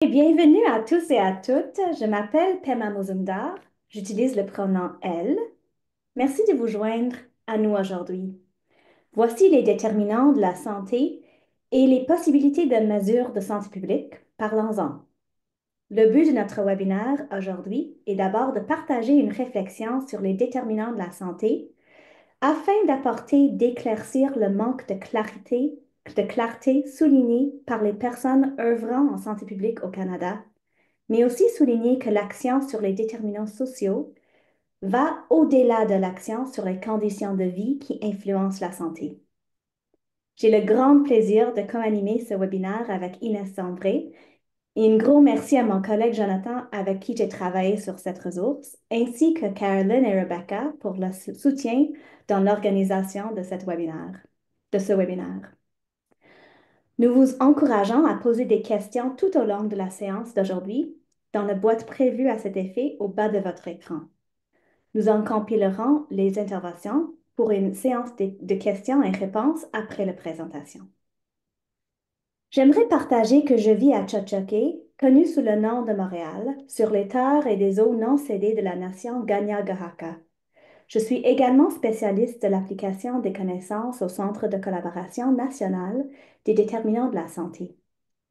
Et bienvenue à tous et à toutes. Je m'appelle Pema Mozumdar. J'utilise le pronom elle. Merci de vous joindre à nous aujourd'hui. Voici les déterminants de la santé et les possibilités de mesures de santé publique. Parlons-en. Le but de notre webinaire aujourd'hui est d'abord de partager une réflexion sur les déterminants de la santé afin d'éclaircir le manque de clarté souligné par les personnes œuvrant en santé publique au Canada, mais aussi souligner que l'action sur les déterminants sociaux va au-delà de l'action sur les conditions de vie qui influencent la santé. J'ai le grand plaisir de co-animer ce webinaire avec Inès Sambré et un gros merci à mon collègue Jonathan avec qui j'ai travaillé sur cette ressource, ainsi que Caroline et Rebecca pour le soutien dans l'organisation de ce webinaire. Nous vous encourageons à poser des questions tout au long de la séance d'aujourd'hui dans la boîte prévue à cet effet au bas de votre écran. Nous en compilerons les interventions pour une séance de questions et réponses après la présentation. J'aimerais partager que je vis à Tchoutchoké, connu sous le nom de Montréal, sur les terres et des eaux non cédées de la nation Ganyagahaka. Je suis également spécialiste de l'application des connaissances au Centre de collaboration nationale des déterminants de la santé,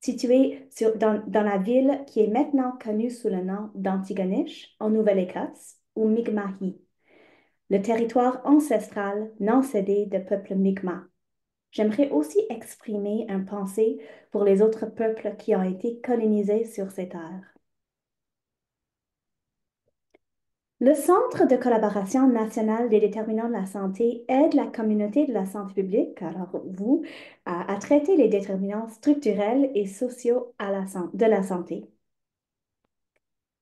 situé dans la ville qui est maintenant connue sous le nom d'Antigonish, en Nouvelle-Écosse, ou Mi'kmaq, le territoire ancestral non cédé de peuple Mi'kmaq. J'aimerais aussi exprimer une pensée pour les autres peuples qui ont été colonisés sur ces terres. Le Centre de collaboration nationale des déterminants de la santé aide la communauté de la santé publique, alors vous, à traiter les déterminants structurels et sociaux de la santé.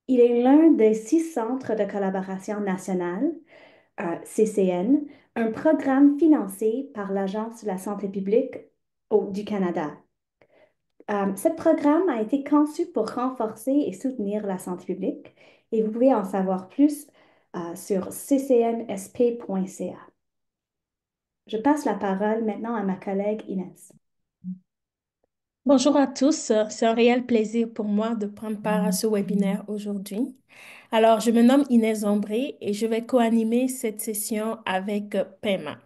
Il est l'un des 6 centres de collaboration nationale, CCN, un programme financé par l'Agence de la santé publique du Canada. Ce programme a été conçu pour renforcer et soutenir la santé publique et vous pouvez en savoir plus sur ccnsp.ca. Je passe la parole maintenant à ma collègue Inès. Bonjour à tous, c'est un réel plaisir pour moi de prendre part à ce webinaire aujourd'hui. Alors, je me nomme Inès Ambré et je vais co-animer cette session avec Pema.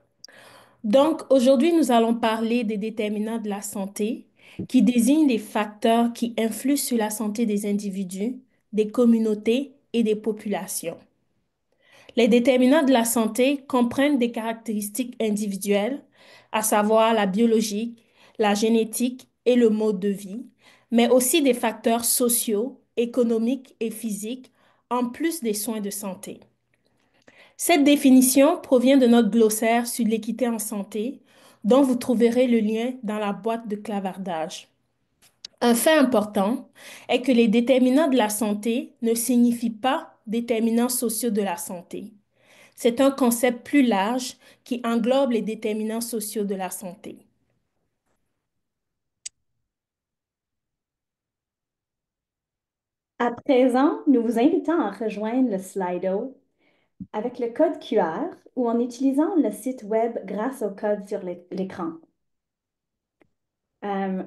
Donc, aujourd'hui, nous allons parler des déterminants de la santé qui désignent les facteurs qui influent sur la santé des individus, des communautés et des populations. Les déterminants de la santé comprennent des caractéristiques individuelles, à savoir la biologique, la génétique et le mode de vie, mais aussi des facteurs sociaux, économiques et physiques, en plus des soins de santé. Cette définition provient de notre glossaire sur l'équité en santé, dont vous trouverez le lien dans la boîte de clavardage. Un fait important est que les déterminants de la santé ne signifient pas déterminants sociaux de la santé. C'est un concept plus large qui englobe les déterminants sociaux de la santé. À présent, nous vous invitons à rejoindre le Slido avec le code QR ou en utilisant le site web grâce au code sur l'écran. Euh,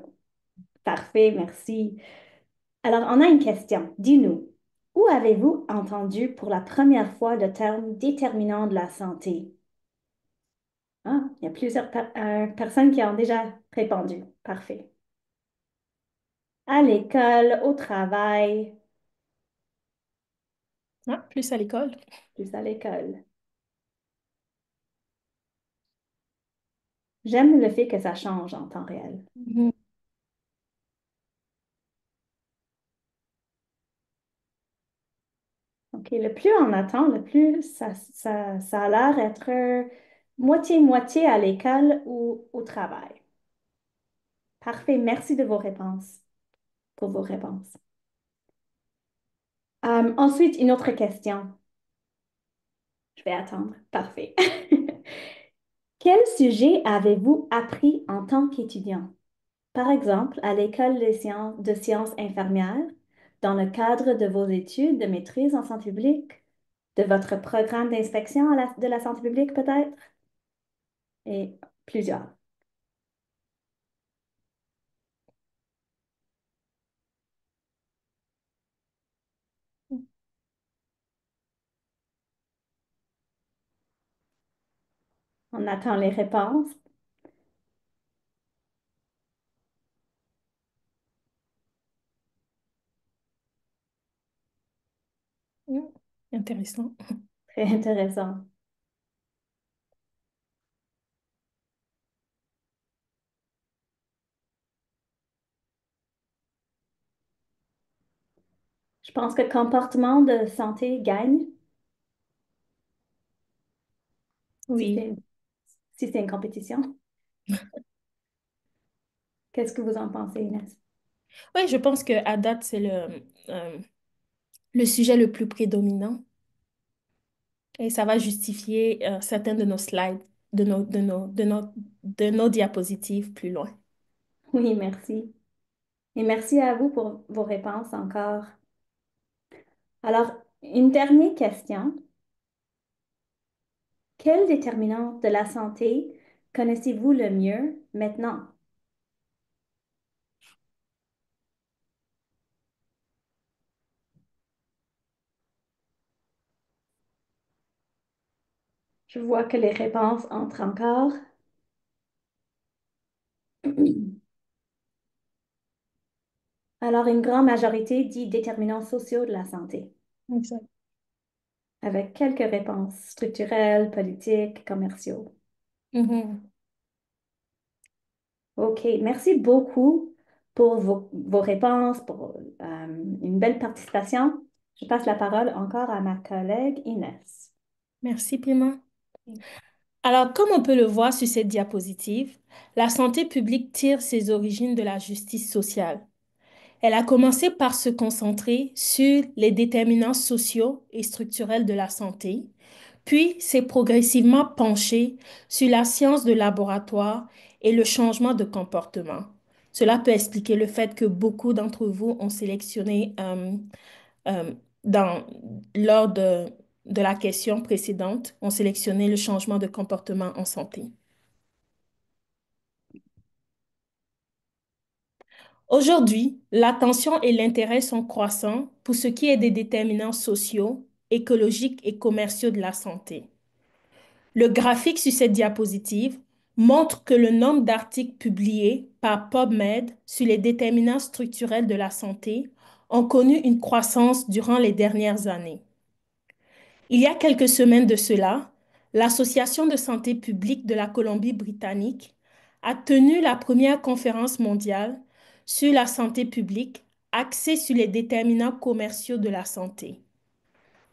Parfait, merci. Alors, on a une question. Dis-nous, où avez-vous entendu pour la première fois le terme déterminant de la santé? Ah, il y a plusieurs personnes qui ont déjà répondu. Parfait. À l'école, au travail, Ah, plus à l'école. plus à l'école. J'aime le fait que ça change en temps réel. Mhm. OK, le plus on attend, le plus ça a l'air d'être moitié-moitié à l'école ou au travail. Parfait, merci de vos réponses, pour vos réponses. Ensuite, une autre question. Je vais attendre. Parfait. Quel sujet avez-vous appris en tant qu'étudiant? Par exemple, à l'école de sciences infirmières, dans le cadre de vos études de maîtrise en santé publique, de votre programme d'inspection de la santé publique peut-être, et plusieurs. On attend les réponses. Hmm, intéressant. Très intéressant. Je pense que comportement de santé gagne si Oui. c'est si c'est une compétition. Qu'est-ce que vous en pensez, Inès? Oui, je pense que à date, c'est le sujet le plus prédominant et ça va justifier certains de nos slides, de nos diapositives plus loin. Oui, merci. Et merci à vous pour vos réponses encore. Alors, une dernière question. Quel déterminant de la santé connaissez-vous le mieux maintenant? Je vois que les réponses entrent encore. Alors, une grande majorité dit déterminants sociaux de la santé, Exact. avec quelques réponses structurelles, politiques, commerciaux. Mhm. OK, merci beaucoup pour vos réponses, pour une belle participation. Je passe la parole encore à ma collègue Inès. Merci, Pima. Alors, comme on peut le voir sur cette diapositive, la santé publique tire ses origines de la justice sociale. Elle a commencé par se concentrer sur les déterminants sociaux et structurels de la santé, puis s'est progressivement penchée sur la science de laboratoire et le changement de comportement. Cela peut expliquer le fait que beaucoup d'entre vous ont sélectionné euh, dans, lors de la question précédente, ont sélectionné le changement de comportement en santé. Aujourd'hui, l'attention et l'intérêt sont croissants pour ce qui est des déterminants sociaux, écologiques et commerciaux de la santé. Le graphique sur cette diapositive montre que le nombre d'articles publiés par PubMed sur les déterminants structurels de la santé ont connu une croissance durant les dernières années. Il y a quelques semaines de cela, l'Association de santé publique de la Colombie-Britannique a tenu la première conférence mondiale sur la santé publique axée sur les déterminants commerciaux de la santé.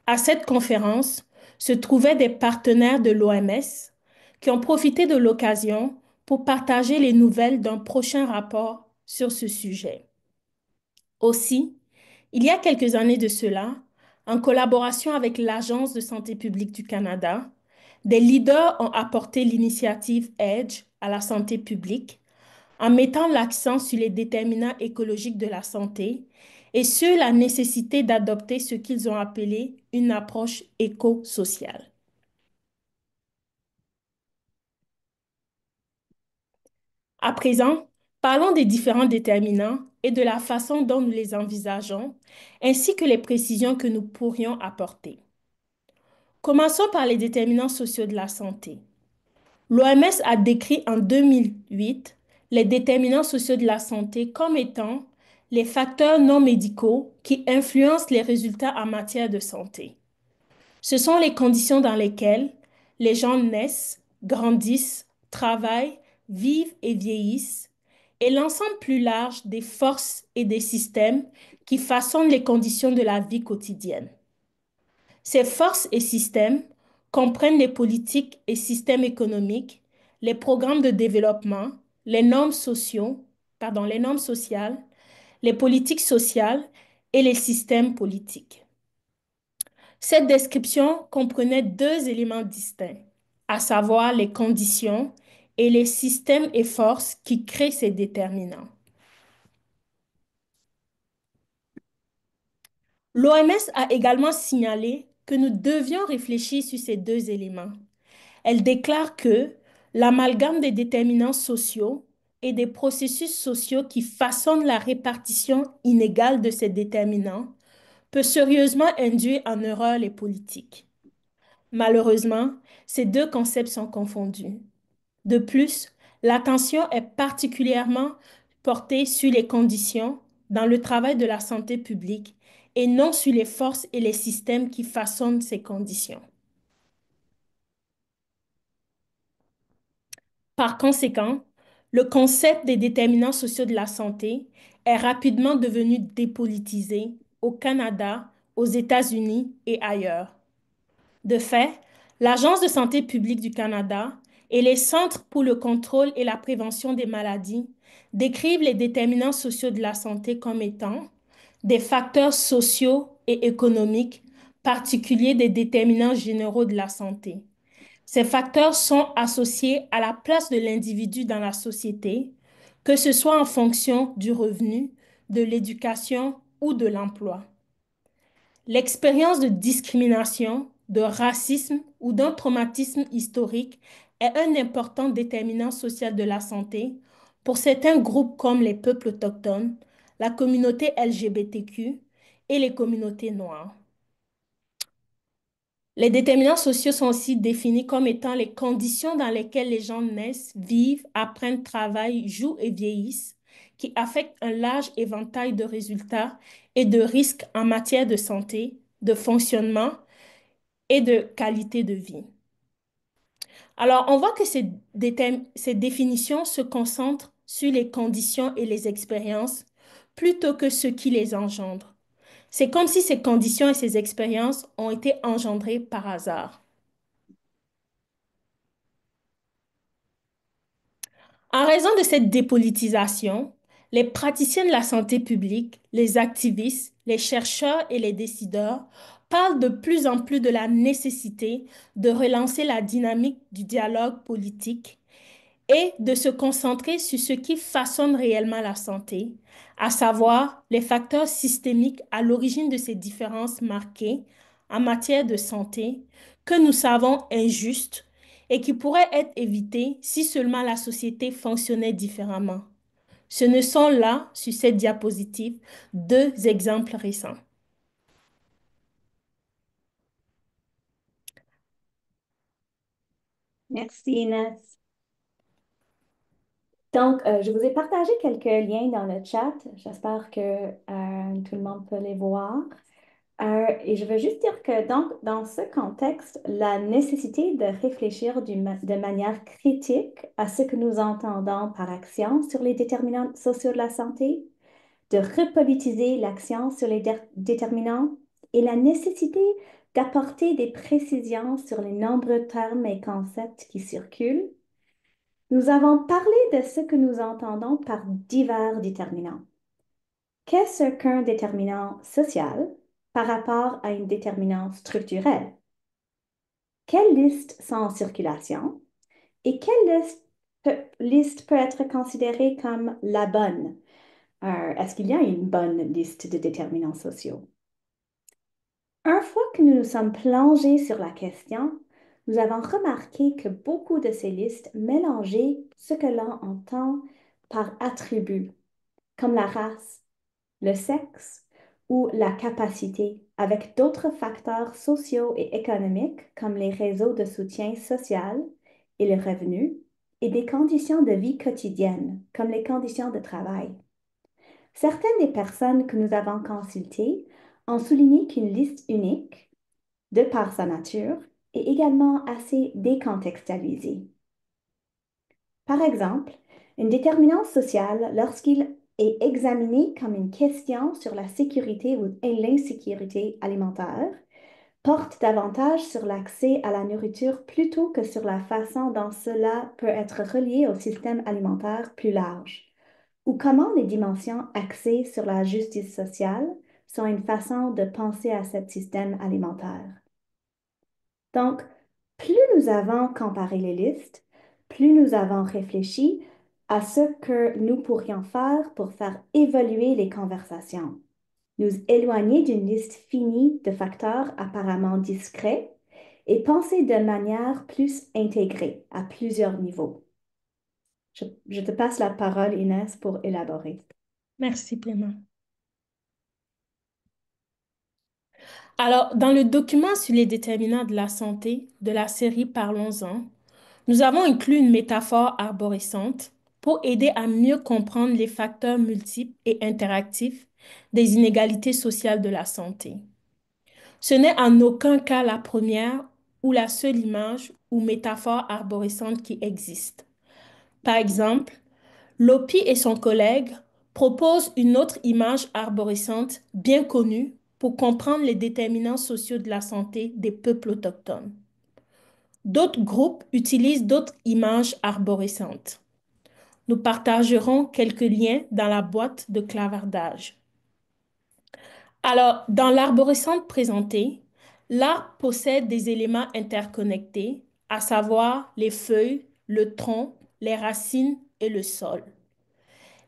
À cette conférence se trouvaient des partenaires de l'OMS qui ont profité de l'occasion pour partager les nouvelles d'un prochain rapport sur ce sujet. Aussi, il y a quelques années de cela, en collaboration avec l'Agence de santé publique du Canada, des leaders ont apporté l'initiative EDGE à la santé publique en mettant l'accent sur les déterminants écologiques de la santé et sur la nécessité d'adopter ce qu'ils ont appelé une approche éco-sociale. À présent, parlons des différents déterminants et de la façon dont nous les envisageons, ainsi que les précisions que nous pourrions apporter. Commençons par les déterminants sociaux de la santé. L'OMS a décrit en 2008 les déterminants sociaux de la santé comme étant les facteurs non médicaux qui influencent les résultats en matière de santé. Ce sont les conditions dans lesquelles les gens naissent, grandissent, travaillent, vivent et vieillissent, et l'ensemble plus large des forces et des systèmes qui façonnent les conditions de la vie quotidienne. Ces forces et systèmes comprennent les politiques et systèmes économiques, les programmes de développement, les normes sociales, les politiques sociales et les systèmes politiques. Cette description comprenait deux éléments distincts, à savoir les conditions et les systèmes et forces qui créent ces déterminants. L'OMS a également signalé que nous devions réfléchir sur ces deux éléments. Elle déclare que l'amalgame des déterminants sociaux et des processus sociaux qui façonnent la répartition inégale de ces déterminants peut sérieusement induire en erreur les politiques. Malheureusement, ces deux concepts sont confondus. De plus, l'attention est particulièrement portée sur les conditions dans le travail de la santé publique et non sur les forces et les systèmes qui façonnent ces conditions. Par conséquent, le concept des déterminants sociaux de la santé est rapidement devenu dépolitisé au Canada, aux États-Unis et ailleurs. De fait, l'Agence de santé publique du Canada et les Centres pour le contrôle et la prévention des maladies décrivent les déterminants sociaux de la santé comme étant des facteurs sociaux et économiques particuliers des déterminants généraux de la santé. Ces facteurs sont associés à la place de l'individu dans la société, que ce soit en fonction du revenu, de l'éducation ou de l'emploi. L'expérience de discrimination, de racisme ou d'un traumatisme historique est un important déterminant social de la santé pour certains groupes comme les peuples autochtones, la communauté LGBTQ et les communautés noires. Les déterminants sociaux sont aussi définis comme étant les conditions dans lesquelles les gens naissent, vivent, apprennent, travaillent, jouent et vieillissent, qui affectent un large éventail de résultats et de risques en matière de santé, de fonctionnement et de qualité de vie. Alors, on voit que ces définitions se concentrent sur les conditions et les expériences plutôt que ce qui les engendre. C'est comme si ces conditions et ces expériences ont été engendrées par hasard. En raison de cette dépolitisation, les praticiens de la santé publique, les activistes, les chercheurs et les décideurs parlent de plus en plus de la nécessité de relancer la dynamique du dialogue politique et de se concentrer sur ce qui façonne réellement la santé, à savoir les facteurs systémiques à l'origine de ces différences marquées en matière de santé que nous savons injustes et qui pourraient être évitées si seulement la société fonctionnait différemment. Ce ne sont là, sur cette diapositive, deux exemples récents. Merci Inès. Donc, je vous ai partagé quelques liens dans le chat. J'espère que tout le monde peut les voir. Et je veux juste dire que donc, dans ce contexte, la nécessité de réfléchir de manière critique à ce que nous entendons par action sur les déterminants sociaux de la santé, de repolitiser l'action sur les déterminants et la nécessité d'apporter des précisions sur les nombreux termes et concepts qui circulent. Nous avons parlé de ce que nous entendons par divers déterminants. Qu'est-ce qu'un déterminant social par rapport à un déterminant structurel? Quelles listes sont en circulation et quelle liste peut être considérée comme la bonne? Est-ce qu'il y a une bonne liste de déterminants sociaux? Une fois que nous nous sommes plongés sur la question, nous avons remarqué que beaucoup de ces listes mélangeaient ce que l'on entend par attribut, comme la race, le sexe ou la capacité, avec d'autres facteurs sociaux et économiques comme les réseaux de soutien social et le revenu, et des conditions de vie quotidiennes comme les conditions de travail. Certaines des personnes que nous avons consultées ont souligné qu'une liste unique, de par sa nature, est également assez décontextualisée. Par exemple, une déterminante sociale, lorsqu'il est examiné comme une question sur la sécurité ou l'insécurité alimentaire, porte davantage sur l'accès à la nourriture plutôt que sur la façon dont cela peut être relié au système alimentaire plus large, ou comment les dimensions axées sur la justice sociale sont une façon de penser à ce système alimentaire. Donc, plus nous avons comparé les listes, plus nous avons réfléchi à ce que nous pourrions faire pour faire évoluer les conversations, nous éloigner d'une liste finie de facteurs apparemment discrets et penser de manière plus intégrée à plusieurs niveaux. Je te passe la parole, Inès, pour élaborer. Merci, Clément. Alors, dans le document sur les déterminants de la santé de la série Parlons-en, nous avons inclus une métaphore arborescente pour aider à mieux comprendre les facteurs multiples et interactifs des inégalités sociales de la santé. Ce n'est en aucun cas la première ou la seule image ou métaphore arborescente qui existe. Par exemple, Lopi et son collègue proposent une autre image arborescente bien connue pour comprendre les déterminants sociaux de la santé des peuples autochtones. D'autres groupes utilisent d'autres images arborescentes. Nous partagerons quelques liens dans la boîte de clavardage. Alors, dans l'arborescente présentée, l'arbre possède des éléments interconnectés, à savoir les feuilles, le tronc, les racines et le sol.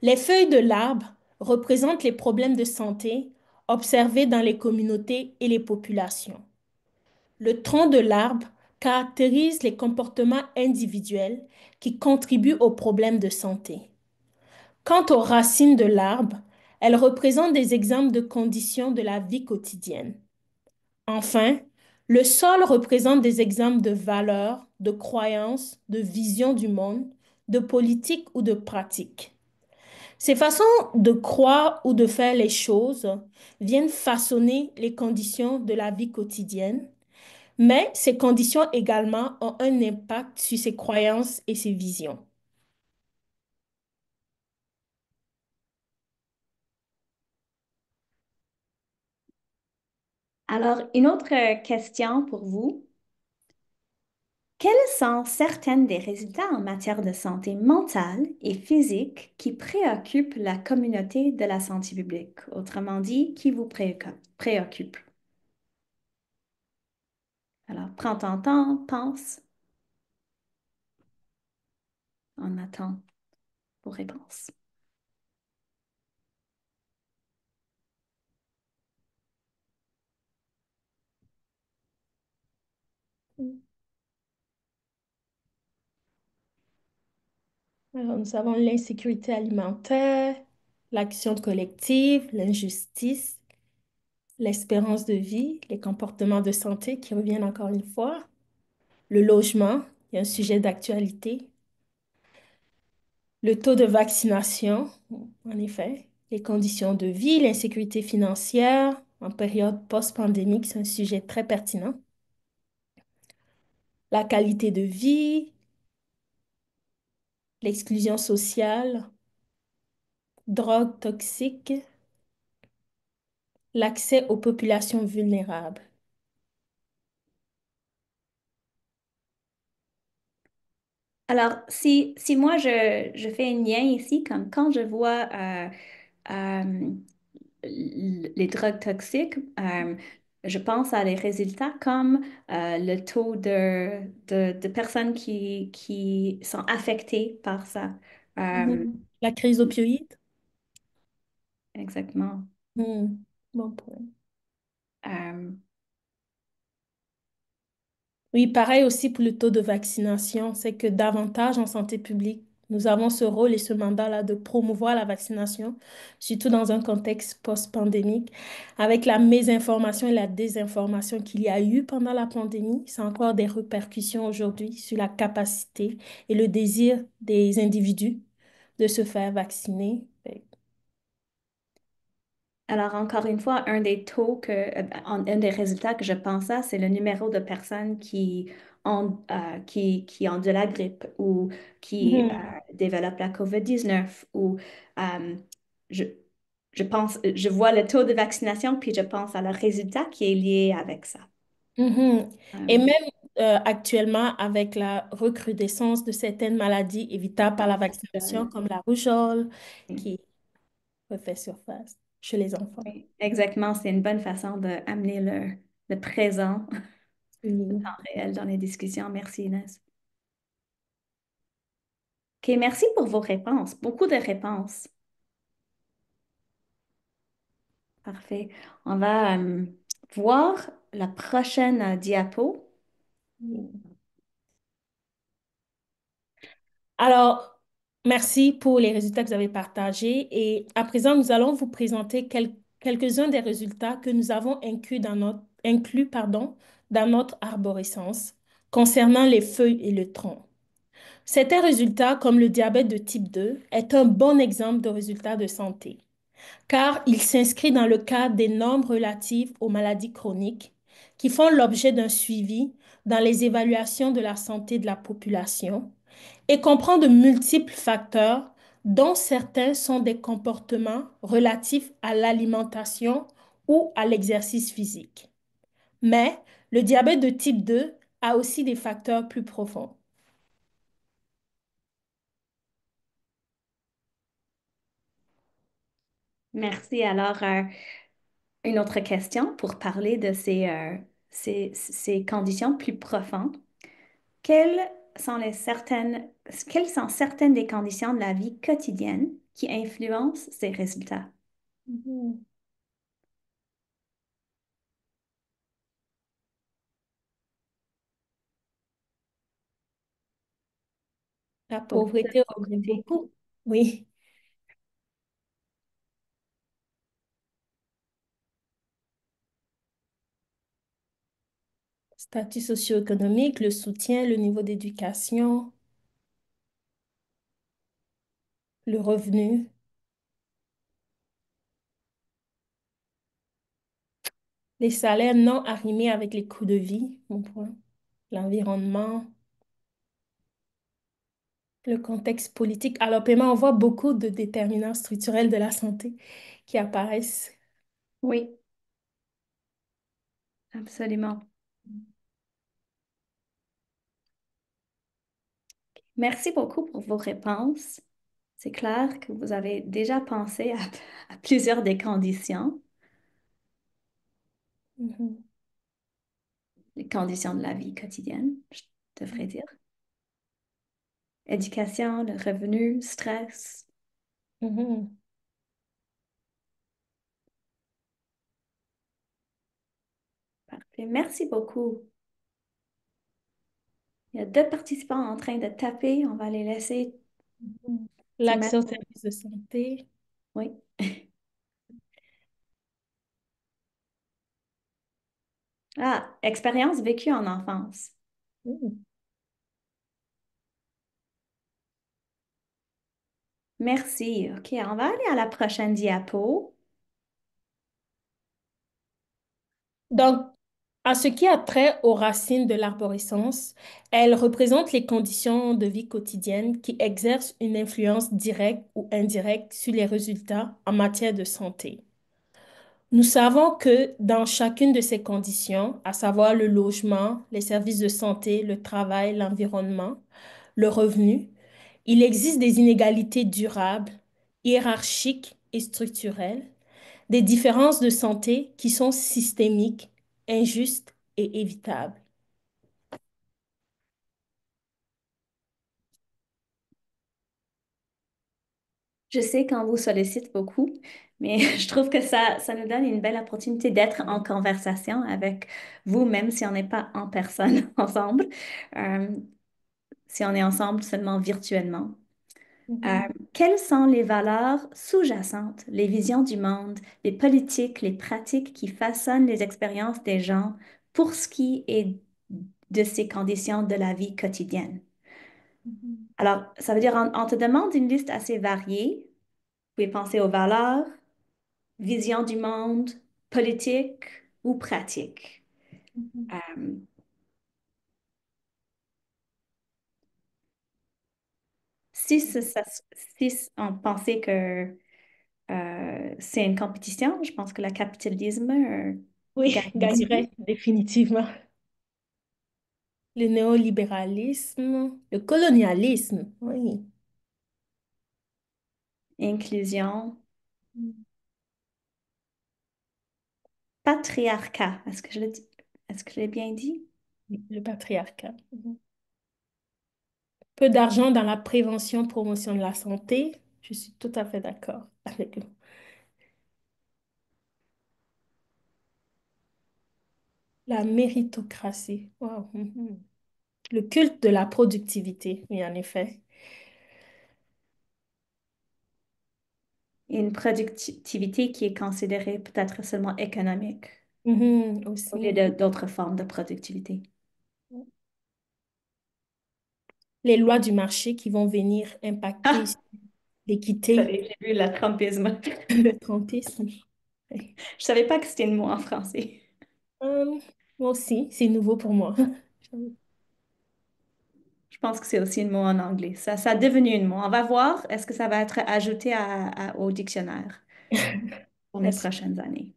Les feuilles de l'arbre représentent les problèmes de santé observés dans les communautés et les populations. Le tronc de l'arbre caractérise les comportements individuels qui contribuent aux problèmes de santé. Quant aux racines de l'arbre, elles représentent des exemples de conditions de la vie quotidienne. Enfin, le sol représente des exemples de valeurs, de croyances, de vision du monde, de politique ou de pratique. Ces façons de croire ou de faire les choses viennent façonner les conditions de la vie quotidienne, mais ces conditions également ont un impact sur ses croyances et ses visions. Alors, une autre question pour vous. Quels sont certains des résultats en matière de santé mentale et physique qui préoccupent la communauté de la santé publique? Autrement dit, qui vous préoccupe? Alors, prends ton temps, pense, on attend vos réponses. Alors, nous avons l'insécurité alimentaire, l'action collective, l'injustice, l'espérance de vie, les comportements de santé qui reviennent encore une fois, le logement, il y a un sujet d'actualité, le taux de vaccination, en effet, les conditions de vie, l'insécurité financière en période post-pandémique, c'est un sujet très pertinent, la qualité de vie, l'exclusion sociale, drogue toxique, l'accès aux populations vulnérables. Alors, si moi je fais un lien ici, comme quand je vois euh, les drogues toxiques, je pense à les résultats comme le taux de personnes qui sont affectées par ça. Euh, Mhm. La crise opioïde? exactement. Hmm. Bon point. Euh, Oui, pareil aussi pour le taux de vaccination, c'est que davantage en santé publique, nous avons ce rôle et ce mandat-là de promouvoir la vaccination, surtout dans un contexte post-pandémique, avec la mésinformation et la désinformation qu'il y a eu pendant la pandémie. C'est encore des répercussions aujourd'hui sur la capacité et le désir des individus de se faire vacciner. alors, encore une fois, un des taux un des résultats que je pense à, c'est le numéro de personnes qui ont de la grippe ou qui Mhm. développent la COVID-19 ou euh, je, je vois le taux de vaccination puis je pense à le résultat qui est lié avec ça. Mhm. Et Euh, même actuellement, avec la recrudescence de certaines maladies évitables par la vaccination, comme la rougeole, qui refait surface chez les enfants. oui, exactement, c'est une bonne façon d'amener le présent Oui. réel dans les discussions. Merci Inès. OK, merci pour vos réponses. Beaucoup de réponses. Parfait. On va voir la prochaine diapo. Alors, merci pour les résultats que vous avez partagés. Et à présent, nous allons vous présenter quelques-uns des résultats que nous avons inclus dans notre inclus, pardon, dans notre arborescence concernant les feuilles et le tronc. Certains résultats, comme le diabète de type 2, est un bon exemple de résultat de santé, car il s'inscrit dans le cadre des normes relatives aux maladies chroniques qui font l'objet d'un suivi dans les évaluations de la santé de la population et comprend de multiples facteurs dont certains sont des comportements relatifs à l'alimentation ou à l'exercice physique. Mais le diabète de type 2 a aussi des facteurs plus profonds. Merci. Alors, une autre question pour parler de ces conditions plus profondes. Quelles quelles sont certaines des conditions de la vie quotidienne qui influencent ces résultats? Mhm. La Beaucoup de pauvreté revient pauvreté. beaucoup. Oui. Statut socio-économique, le soutien, le niveau d'éducation, le revenu, les salaires non arrimés avec les coûts de vie, mon point, l'environnement, le contexte politique. Alors, paiement, on voit beaucoup de déterminants structurels de la santé qui apparaissent. Oui, absolument. Merci beaucoup pour vos réponses. C'est clair que vous avez déjà pensé à plusieurs des conditions, Mhm. les conditions de la vie quotidienne, je devrais dire. Éducation, le revenu, stress. Mhm. Parfait. Merci beaucoup. Il y a deux participants en train de taper. On va les laisser Mhm. se L'accès mettre. aux services de santé. Oui. Ah, expérience vécue en enfance. Mhm. Merci. OK, on va aller à la prochaine diapo. Donc, à ce qui a trait aux racines de l'arborescence, elles représentent les conditions de vie quotidienne qui exercent une influence directe ou indirecte sur les résultats en matière de santé. Nous savons que dans chacune de ces conditions, à savoir le logement, les services de santé, le travail, l'environnement, le revenu, il existe des inégalités durables, hiérarchiques et structurelles, des différences de santé qui sont systémiques, injustes et évitables. Je sais qu'on vous sollicite beaucoup, mais je trouve que ça nous donne une belle opportunité d'être en conversation avec vous, même si on n'est pas en personne ensemble, euh, si on est ensemble seulement virtuellement. Euh, Mhm, Quelles sont les valeurs sous-jacentes, les visions du monde, les politiques, les pratiques qui façonnent les expériences des gens pour ce qui est de ces conditions de la vie quotidienne? mhm, Alors, ça veut dire, on te demande une liste assez variée. Vous pouvez penser aux valeurs, vision du monde, politique ou pratique. mhm, Euh, si, si on pensait que c'est une compétition, je pense que le capitalisme oui, gagne ici. gagnerait définitivement. Le néolibéralisme, le colonialisme, oui. Inclusion, Mhm. patriarcat, est-ce que je l'ai bien dit? Oui, le patriarcat. Mhm. Peu d'argent dans la prévention, promotion de la santé. Je suis tout à fait d'accord avec vous. La méritocratie. Wow. Mhm. Le culte de la productivité, oui, en effet. Une productivité qui est considérée peut-être seulement économique. Mhm, au lieu aussi. d'autres formes de productivité. Les lois du marché qui vont venir impacter Ah, l'équité, sorry, j'ai vu le trumpisme. le trompisme. Je savais pas que c'était un mot en français. Euh, Moi aussi, c'est nouveau pour moi. Je pense que c'est aussi un mot en anglais. Ça a devenu un mot. On va voir, est-ce que ça va être ajouté au dictionnaire pour les Merci. prochaines années.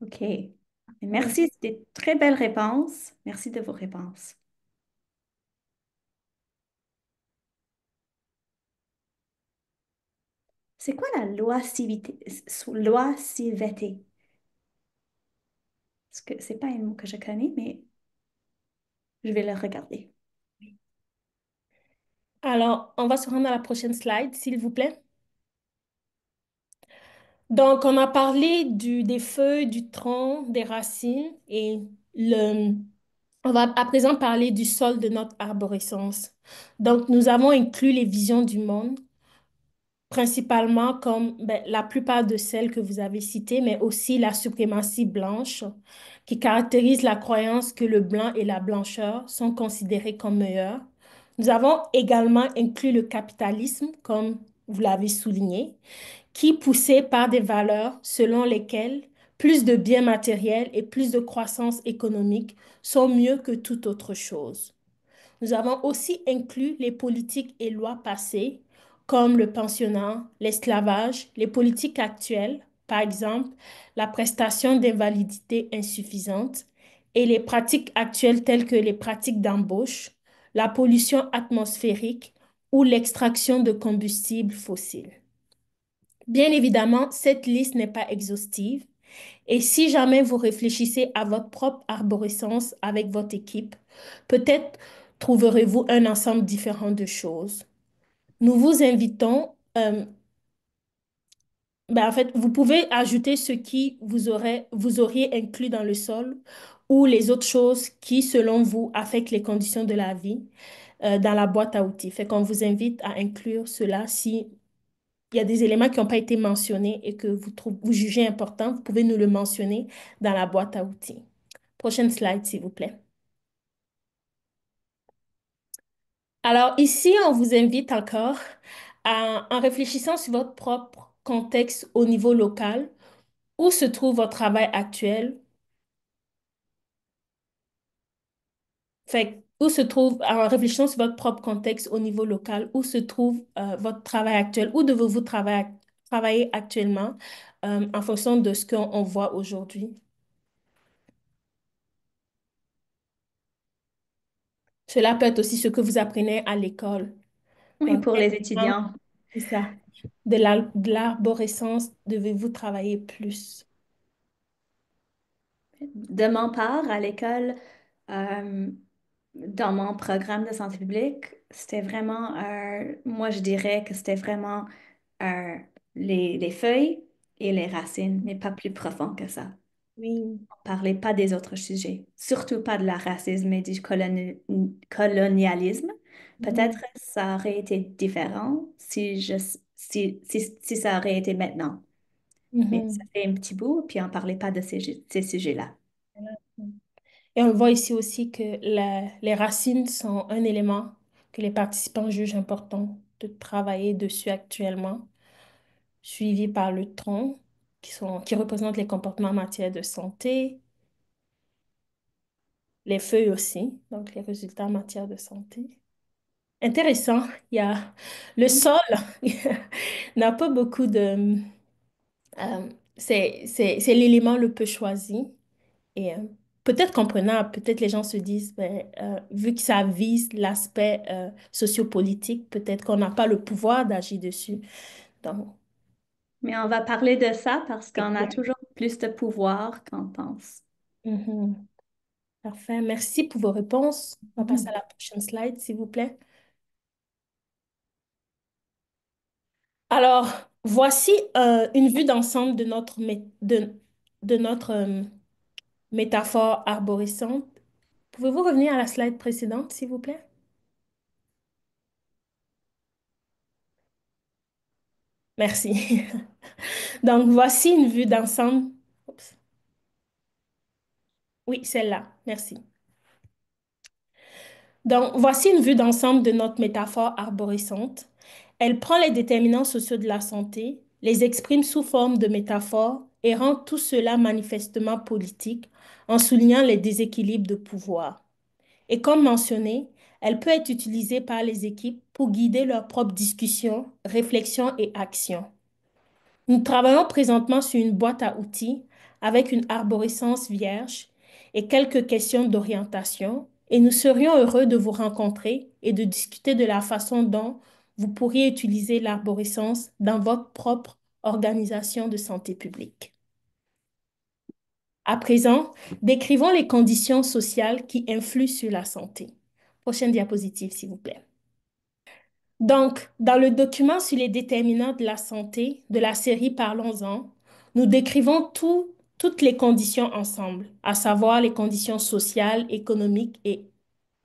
OK. Merci, c'était une très belle réponse. Merci de vos réponses. C'est quoi la loi civité? Loi civeté? Parce que c'est pas un mot que je connais, mais je vais le regarder. Alors, on va se rendre à la prochaine slide, s'il vous plaît. Donc, on a parlé des feuilles, du tronc, des racines et le, on va à présent parler du sol de notre arborescence. Donc, nous avons inclus les visions du monde, principalement comme ben, la plupart de celles que vous avez citées, mais aussi la suprématie blanche, qui caractérise la croyance que le blanc et la blancheur sont considérés comme meilleurs. Nous avons également inclus le capitalisme, comme vous l'avez souligné, qui, poussé par des valeurs selon lesquelles plus de biens matériels et plus de croissance économique sont mieux que toute autre chose. Nous avons aussi inclus les politiques et lois passées, comme le pensionnat, l'esclavage, les politiques actuelles, par exemple la prestation d'invalidité insuffisante, et les pratiques actuelles telles que les pratiques d'embauche, la pollution atmosphérique ou l'extraction de combustibles fossiles. Bien évidemment, cette liste n'est pas exhaustive et si jamais vous réfléchissez à votre propre arborescence avec votre équipe, peut-être trouverez-vous un ensemble différent de choses. Nous vous invitons, en fait, vous pouvez ajouter ce qui vous auriez inclus dans le sol ou les autres choses qui, selon vous, affectent les conditions de la vie dans la boîte à outils. Fait qu'on vous invite à inclure cela si il y a des éléments qui n'ont pas été mentionnés et que vous jugez importants, vous pouvez nous le mentionner dans la boîte à outils. Prochaine slide, s'il vous plaît. Alors ici, on vous invite encore en réfléchissant sur votre propre contexte au niveau local, où se trouve votre travail actuel, fait, où se trouve, en réfléchissant sur votre propre contexte au niveau local, où se trouve votre travail actuel, où devez-vous travailler actuellement en fonction de ce qu'on voit aujourd'hui. Cela peut être aussi ce que vous apprenez à l'école. Oui, Dans pour quel les champ, étudiants. c'est ça, de l'arborescence devez-vous travailler plus? De mon part, à l'école, euh, dans mon programme de santé publique, c'était vraiment, moi je dirais que c'était vraiment euh, les feuilles et les racines, mais pas plus profond que ça. Oui. On parlait pas des autres sujets, surtout pas de la racisme et du colonialisme. Peut-être Mhm. ça aurait été différent si ça aurait été maintenant. Mais ça Mhm. fait un petit bout, puis on parlait pas de ces sujets-là. Et on voit ici aussi que les racines sont un élément que les participants jugent important de travailler dessus actuellement, suivi par le tronc, qui représente les comportements en matière de santé, les feuilles aussi, donc les résultats en matière de santé. Intéressant, il y a le sol n'a pas beaucoup de... c'est l'élément le peu choisi. Et peut-être comprenable, peut-être les gens se disent, ben, vu que ça vise l'aspect sociopolitique, peut-être qu'on n'a pas le pouvoir d'agir dessus. Donc, Mais on va parler de ça parce qu'on a exact. toujours plus de pouvoir qu'on pense. Mhm. Parfait. Merci pour vos réponses. On va passer à Mhm. la prochaine slide, s'il vous plaît. Alors, voici une vue d'ensemble de notre métaphore arborescente. Pouvez-vous revenir à la slide précédente, s'il vous plaît? Merci. Donc, voici une vue d'ensemble. Oups. Oui, celle-là. Merci. Donc, voici une vue d'ensemble de notre métaphore arborescente. Elle prend les déterminants sociaux de la santé, les exprime sous forme de métaphores et rend tout cela manifestement politique en soulignant les déséquilibres de pouvoir. Et comme mentionné, elle peut être utilisée par les équipes pour guider leurs propres discussions, réflexions et actions. Nous travaillons présentement sur une boîte à outils avec une arborescence vierge et quelques questions d'orientation, et nous serions heureux de vous rencontrer et de discuter de la façon dont vous pourriez utiliser l'arborescence dans votre propre organisation de santé publique. À présent, décrivons les conditions sociales qui influent sur la santé. Prochaine diapositive, s'il vous plaît. Donc, dans le document sur les déterminants de la santé de la série Parlons-en, nous décrivons toutes les conditions ensemble, à savoir les conditions sociales, économiques et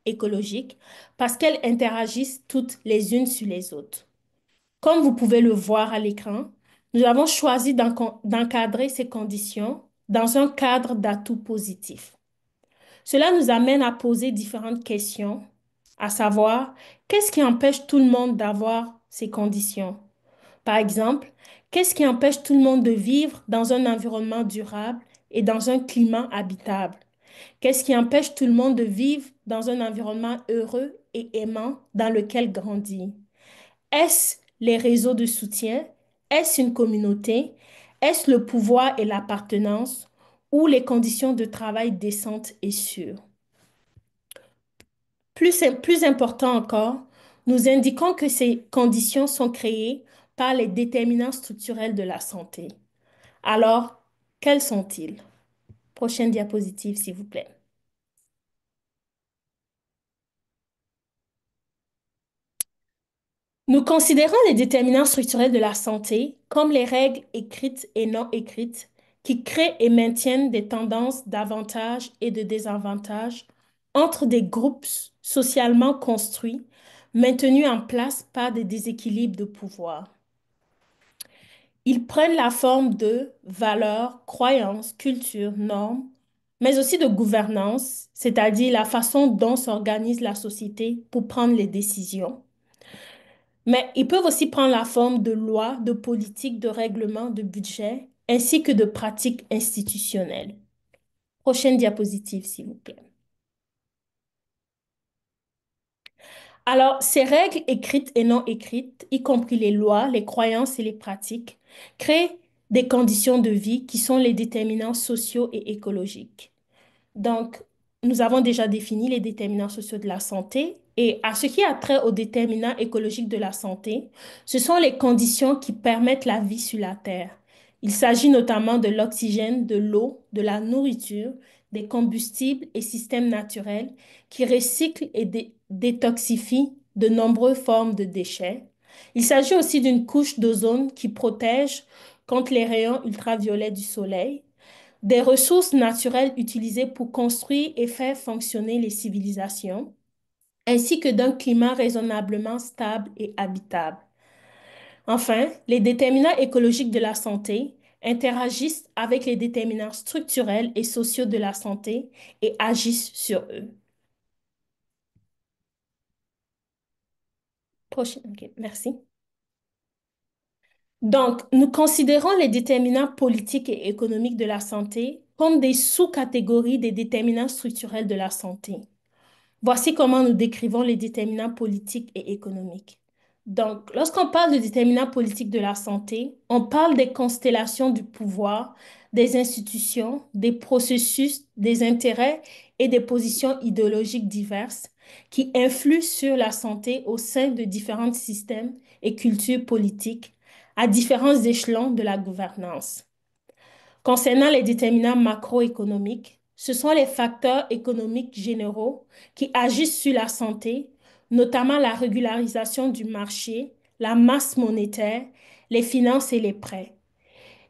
écologiques, parce qu'elles interagissent toutes les unes sur les autres. Comme vous pouvez le voir à l'écran, nous avons choisi d'encadrer ces conditions dans un cadre d'atouts positifs. Cela nous amène à poser différentes questions, à savoir, qu'est-ce qui empêche tout le monde d'avoir ces conditions? Par exemple, qu'est-ce qui empêche tout le monde de vivre dans un environnement durable et dans un climat habitable? Qu'est-ce qui empêche tout le monde de vivre dans un environnement heureux et aimant dans lequel grandir? Est-ce les réseaux de soutien? Est-ce une communauté? Est-ce le pouvoir et l'appartenance ou les conditions de travail décentes et sûres? Plus important encore, nous indiquons que ces conditions sont créées par les déterminants structurels de la santé. Alors, quels sont-ils? Prochaine diapositive, s'il vous plaît. Nous considérons les déterminants structurels de la santé comme les règles écrites et non écrites qui créent et maintiennent des tendances d'avantages et de désavantages entre des groupes socialement construits, maintenus en place par des déséquilibres de pouvoir. Ils prennent la forme de valeurs, croyances, cultures, normes, mais aussi de gouvernance, c'est-à-dire la façon dont s'organise la société pour prendre les décisions. Mais ils peuvent aussi prendre la forme de lois, de politiques, de règlements, de budgets, ainsi que de pratiques institutionnelles. Prochaine diapositive, s'il vous plaît. Alors, ces règles écrites et non écrites, y compris les lois, les croyances et les pratiques, créent des conditions de vie qui sont les déterminants sociaux et écologiques. Donc, nous avons déjà défini les déterminants sociaux de la santé et à ce qui a trait aux déterminants écologiques de la santé, ce sont les conditions qui permettent la vie sur la Terre. Il s'agit notamment de l'oxygène, de l'eau, de la nourriture, des combustibles et systèmes naturels qui recyclent et détoxifient de nombreuses formes de déchets. Il s'agit aussi d'une couche d'ozone qui protège contre les rayons ultraviolets du soleil, des ressources naturelles utilisées pour construire et faire fonctionner les civilisations, ainsi que d'un climat raisonnablement stable et habitable. Enfin, les déterminants écologiques de la santé interagissent avec les déterminants structurels et sociaux de la santé et agissent sur eux. Prochaine, ok, merci. Donc, nous considérons les déterminants politiques et économiques de la santé comme des sous-catégories des déterminants structurels de la santé. Voici comment nous décrivons les déterminants politiques et économiques. Donc, lorsqu'on parle de déterminants politiques de la santé, on parle des constellations du pouvoir, des institutions, des processus, des intérêts et des positions idéologiques diverses qui influent sur la santé au sein de différents systèmes et cultures politiques à différents échelons de la gouvernance. Concernant les déterminants macroéconomiques, ce sont les facteurs économiques généraux qui agissent sur la santé, notamment la régularisation du marché, la masse monétaire, les finances et les prêts,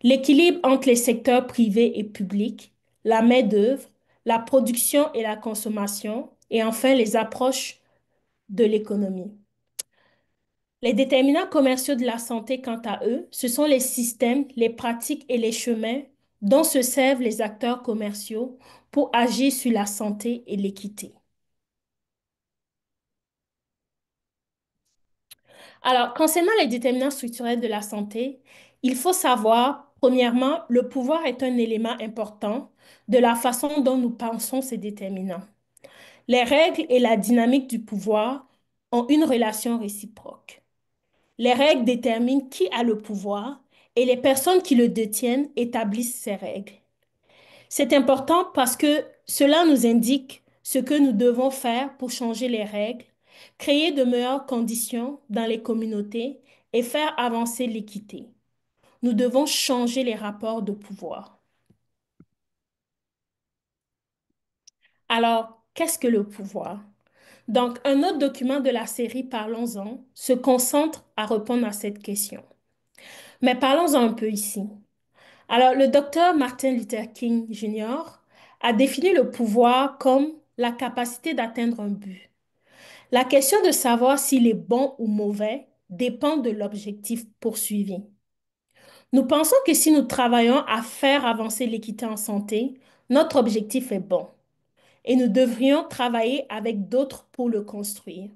l'équilibre entre les secteurs privés et publics, la main-d'œuvre, la production et la consommation, et enfin les approches de l'économie. Les déterminants commerciaux de la santé, quant à eux, ce sont les systèmes, les pratiques et les chemins dont se servent les acteurs commerciaux pour agir sur la santé et l'équité. Alors, concernant les déterminants structurels de la santé, il faut savoir, premièrement, le pouvoir est un élément important de la façon dont nous pensons ces déterminants. Les règles et la dynamique du pouvoir ont une relation réciproque. Les règles déterminent qui a le pouvoir et les personnes qui le détiennent établissent ces règles. C'est important parce que cela nous indique ce que nous devons faire pour changer les règles, créer de meilleures conditions dans les communautés et faire avancer l'équité. Nous devons changer les rapports de pouvoir. Alors, qu'est-ce que le pouvoir? Donc, un autre document de la série Parlons-en se concentre à répondre à cette question. Mais parlons-en un peu ici. Alors, le docteur Martin Luther King Jr. a défini le pouvoir comme la capacité d'atteindre un but. La question de savoir s'il est bon ou mauvais dépend de l'objectif poursuivi. Nous pensons que si nous travaillons à faire avancer l'équité en santé, notre objectif est bon et nous devrions travailler avec d'autres pour le construire.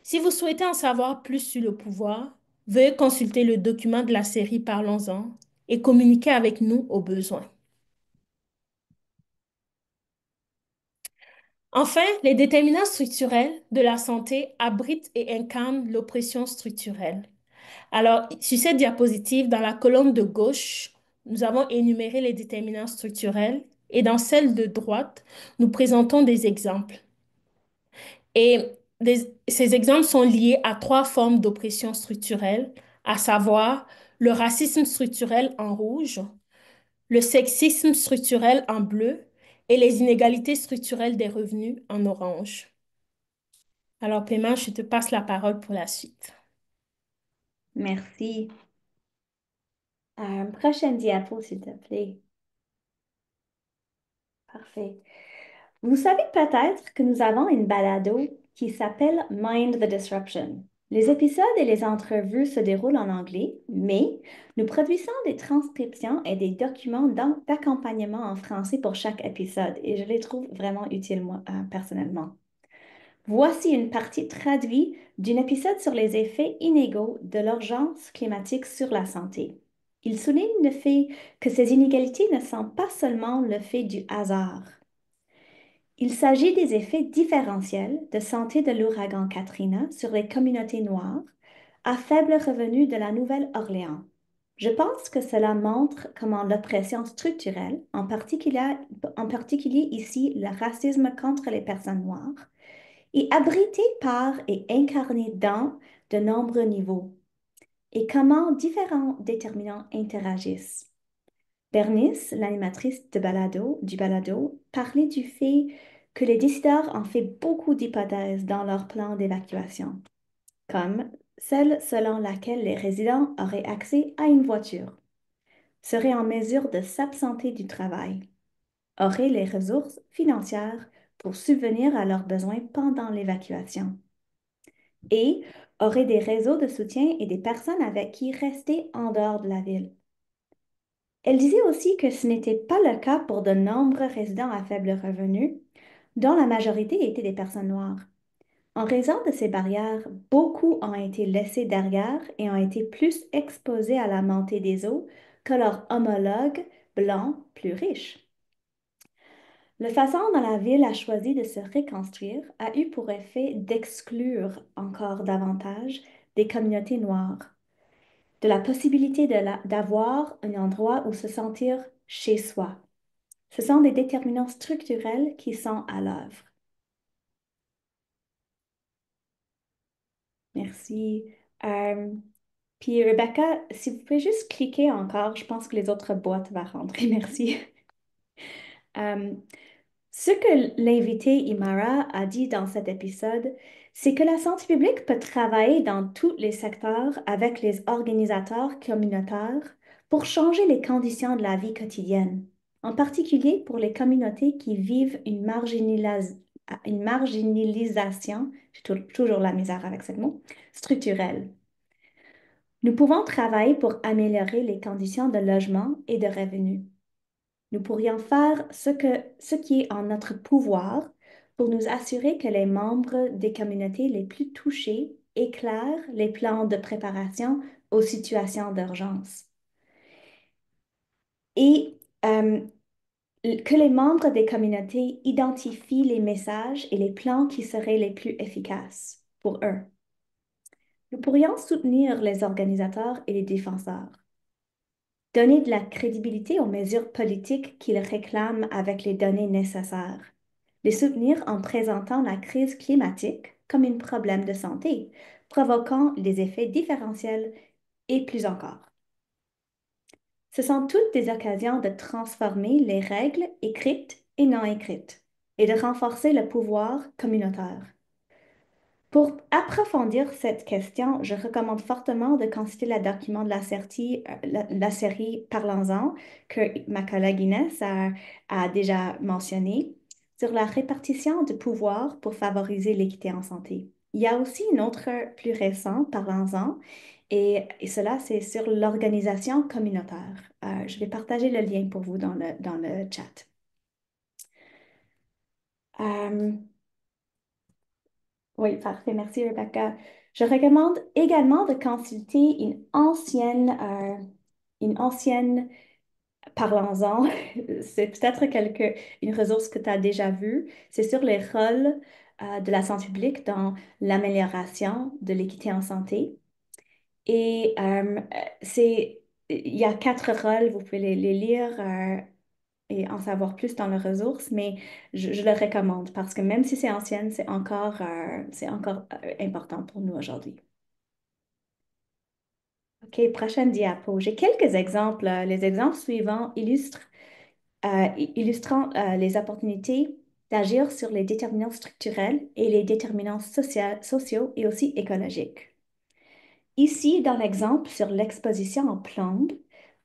Si vous souhaitez en savoir plus sur le pouvoir, veuillez consulter le document de la série Parlons-en et communiquer avec nous au besoin. Enfin, les déterminants structurels de la santé abritent et incarnent l'oppression structurelle. Alors, sur cette diapositive, dans la colonne de gauche, nous avons énuméré les déterminants structurels et dans celle de droite, nous présentons des exemples. Et ces exemples sont liés à trois formes d'oppression structurelle, à savoir le racisme structurel en rouge, le sexisme structurel en bleu et les inégalités structurelles des revenus en orange. Alors, Paiement, je te passe la parole pour la suite. Merci. Prochaine diapo, s'il te plaît. Parfait. Vous savez peut-être que nous avons une balado qui s'appelle Mind the Disruption. Les épisodes et les entrevues se déroulent en anglais, mais nous produisons des transcriptions et des documents d'accompagnement en français pour chaque épisode et je les trouve vraiment utiles, moi, personnellement. Voici une partie traduite d'un épisode sur les effets inégaux de l'urgence climatique sur la santé. Il souligne le fait que ces inégalités ne sont pas seulement le fait du hasard. Il s'agit des effets différentiels de santé de l'ouragan Katrina sur les communautés noires à faible revenu de la Nouvelle-Orléans. Je pense que cela montre comment l'oppression structurelle, en particulier ici le racisme contre les personnes noires, est abritée par et incarnée dans de nombreux niveaux, et comment différents déterminants interagissent. Bernice, l'animatrice du balado, parlait du fait que les décideurs ont fait beaucoup d'hypothèses dans leur plan d'évacuation, comme celle selon laquelle les résidents auraient accès à une voiture, seraient en mesure de s'absenter du travail, auraient les ressources financières pour subvenir à leurs besoins pendant l'évacuation et auraient des réseaux de soutien et des personnes avec qui rester en dehors de la ville. Elle disait aussi que ce n'était pas le cas pour de nombreux résidents à faible revenu, dont la majorité étaient des personnes noires. En raison de ces barrières, beaucoup ont été laissés derrière et ont été plus exposés à la montée des eaux que leurs homologues blancs plus riches. La façon dont la ville a choisi de se reconstruire a eu pour effet d'exclure encore davantage des communautés noires de la possibilité d'avoir un endroit où se sentir chez soi. Ce sont des déterminants structurels qui sont à l'œuvre. Merci. Euh, Puis Rebecca, si vous pouvez juste cliquer encore, je pense que les autres boîtes vont rentrer. Merci. Euh, Ce que l'invité Imara a dit dans cet épisode, c'est que la santé publique peut travailler dans tous les secteurs avec les organisateurs communautaires pour changer les conditions de la vie quotidienne, en particulier pour les communautés qui vivent une une marginalisation, j'ai toujours la misère avec ce mot, structurelle. Nous pouvons travailler pour améliorer les conditions de logement et de revenus. Nous pourrions faire ce qui est en notre pouvoir pour nous assurer que les membres des communautés les plus touchées éclairent les plans de préparation aux situations d'urgence. Et que les membres des communautés identifient les messages et les plans qui seraient les plus efficaces pour eux. Nous pourrions soutenir les organisateurs et les défenseurs, donner de la crédibilité aux mesures politiques qu'ils réclament avec les données nécessaires, les soutenir en présentant la crise climatique comme un problème de santé, provoquant des effets différentiels et plus encore. Ce sont toutes des occasions de transformer les règles écrites et non écrites et de renforcer le pouvoir communautaire. Pour approfondir cette question, je recommande fortement de consulter le document de la série Parlons-en que ma collègue Inès a déjà mentionné sur la répartition du pouvoir pour favoriser l'équité en santé. Il y a aussi une autre plus récente, Parlons-en, et cela, c'est sur l'organisation communautaire. Je vais partager le lien pour vous dans le chat. Euh, Oui, parfait. Merci, Rebecca. Je recommande également de consulter une ancienne Parlons-en. C'est peut-être une ressource que tu as déjà vue. C'est sur les rôles de la santé publique dans l'amélioration de l'équité en santé. Et il y a 4 rôles, vous pouvez les lire et en savoir plus dans les ressources, mais je le recommande parce que même si c'est ancienne, c'est encore important pour nous aujourd'hui. OK, prochaine diapo. J'ai quelques exemples. Les exemples suivants illustrant les opportunités d'agir sur les déterminants structurels et les déterminants sociaux et aussi écologiques. Ici, dans l'exemple sur l'exposition en plombe,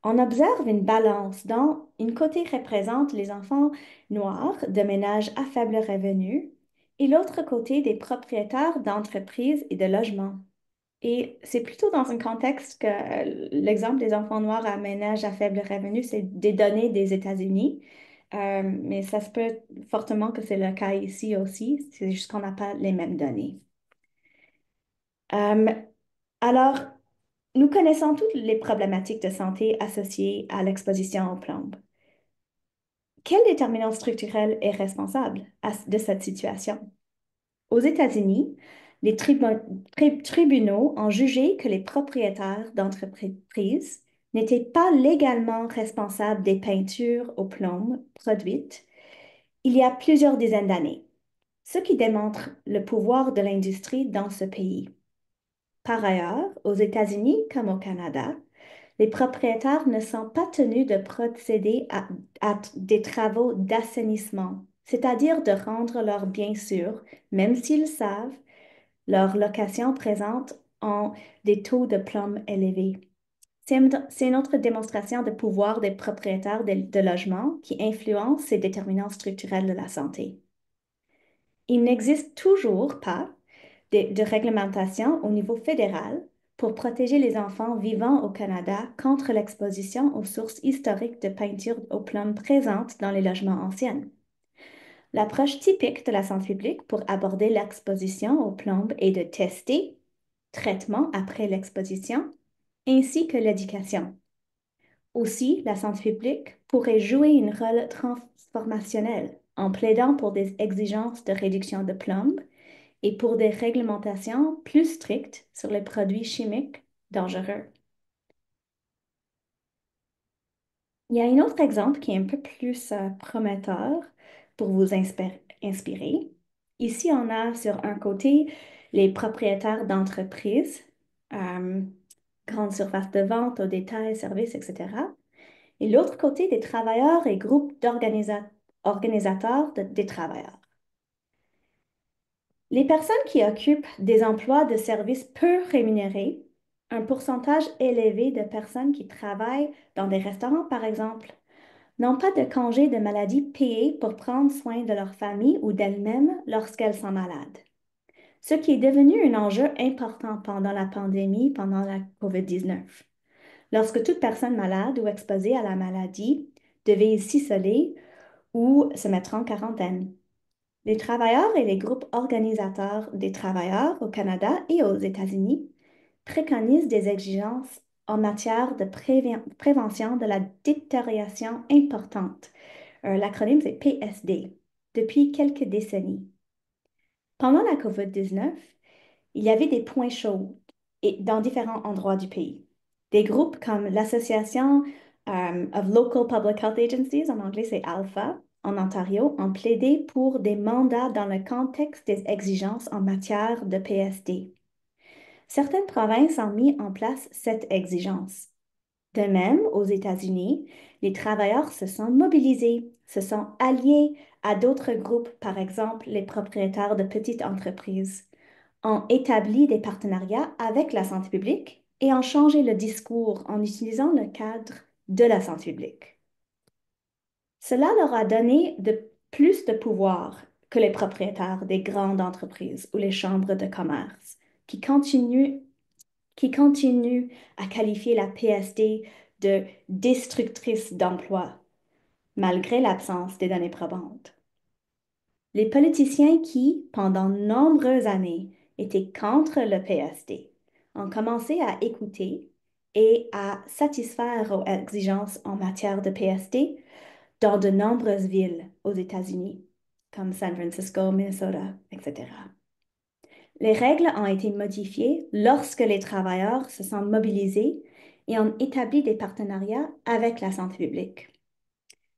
on observe une balance dont une côté représente les enfants noirs de ménages à faible revenu et l'autre côté des propriétaires d'entreprises et de logements. Et c'est plutôt dans un contexte que l'exemple des enfants noirs à ménages à faible revenu, c'est des données des États-Unis. Mais ça se peut fortement que c'est le cas ici aussi, c'est juste qu'on n'a pas les mêmes données. Euh, alors, nous connaissons toutes les problématiques de santé associées à l'exposition aux plombes. Quel déterminant structurel est responsable de cette situation? Aux États-Unis, les tribunaux ont jugé que les propriétaires d'entreprises n'étaient pas légalement responsables des peintures aux plombes produites il y a plusieurs dizaines d'années, ce qui démontre le pouvoir de l'industrie dans ce pays. Par ailleurs, aux États-Unis comme au Canada, les propriétaires ne sont pas tenus de procéder à des travaux d'assainissement, c'est-à-dire de rendre leurs biens sûrs, même s'ils savent leur location présente ont des taux de plomb élevés. C'est une autre démonstration de pouvoir des propriétaires de logements qui influencent ces déterminants structurels de la santé. Il n'existe toujours pas de réglementation au niveau fédéral pour protéger les enfants vivant au Canada contre l'exposition aux sources historiques de peinture au plomb présentes dans les logements anciens. L'approche typique de la santé publique pour aborder l'exposition au plomb est de tester, traitement après l'exposition, ainsi que l'éducation. Aussi, la santé publique pourrait jouer un rôle transformationnel en plaidant pour des exigences de réduction de plomb et pour des réglementations plus strictes sur les produits chimiques dangereux. Il y a un autre exemple qui est un peu plus prometteur pour vous inspirer. Ici, on a sur un côté les propriétaires d'entreprises, euh, grandes surfaces de vente, au détail, services, etc. Et l'autre côté des travailleurs et groupes d'organisateurs des travailleurs. Les personnes qui occupent des emplois de services peu rémunérés, un pourcentage élevé de personnes qui travaillent dans des restaurants, par exemple, n'ont pas de congé de maladie payé pour prendre soin de leur famille ou d'elles-mêmes lorsqu'elles sont malades. Ce qui est devenu un enjeu important pendant la pandémie, pendant la COVID-19. Lorsque toute personne malade ou exposée à la maladie devait s'isoler ou se mettre en quarantaine. Les travailleurs et les groupes organisateurs des travailleurs au Canada et aux États-Unis préconisent des exigences en matière de prévention de la détérioration importante. L'acronyme, c'est PSD, depuis quelques décennies. Pendant la COVID-19, il y avait des points chauds dans différents endroits du pays. Des groupes comme l'Association of Local Public Health Agencies, en anglais c'est ALPHA, en Ontario, ont plaidé pour des mandats dans le contexte des exigences en matière de PSD. Certaines provinces ont mis en place cette exigence. De même, aux États-Unis, les travailleurs se sont mobilisés, se sont alliés à d'autres groupes, par exemple les propriétaires de petites entreprises, ont établi des partenariats avec la santé publique et ont changé le discours en utilisant le cadre de la santé publique. Cela leur a donné plus de pouvoir que les propriétaires des grandes entreprises ou les chambres de commerce, qui continuent qui continue à qualifier la PSD de destructrice d'emplois, malgré l'absence des données probantes. Les politiciens qui, pendant nombreuses années, étaient contre le PSD, ont commencé à écouter et à satisfaire aux exigences en matière de PSD dans de nombreuses villes aux États-Unis, comme San Francisco, Minnesota, etc. Les règles ont été modifiées lorsque les travailleurs se sont mobilisés et ont établi des partenariats avec la santé publique.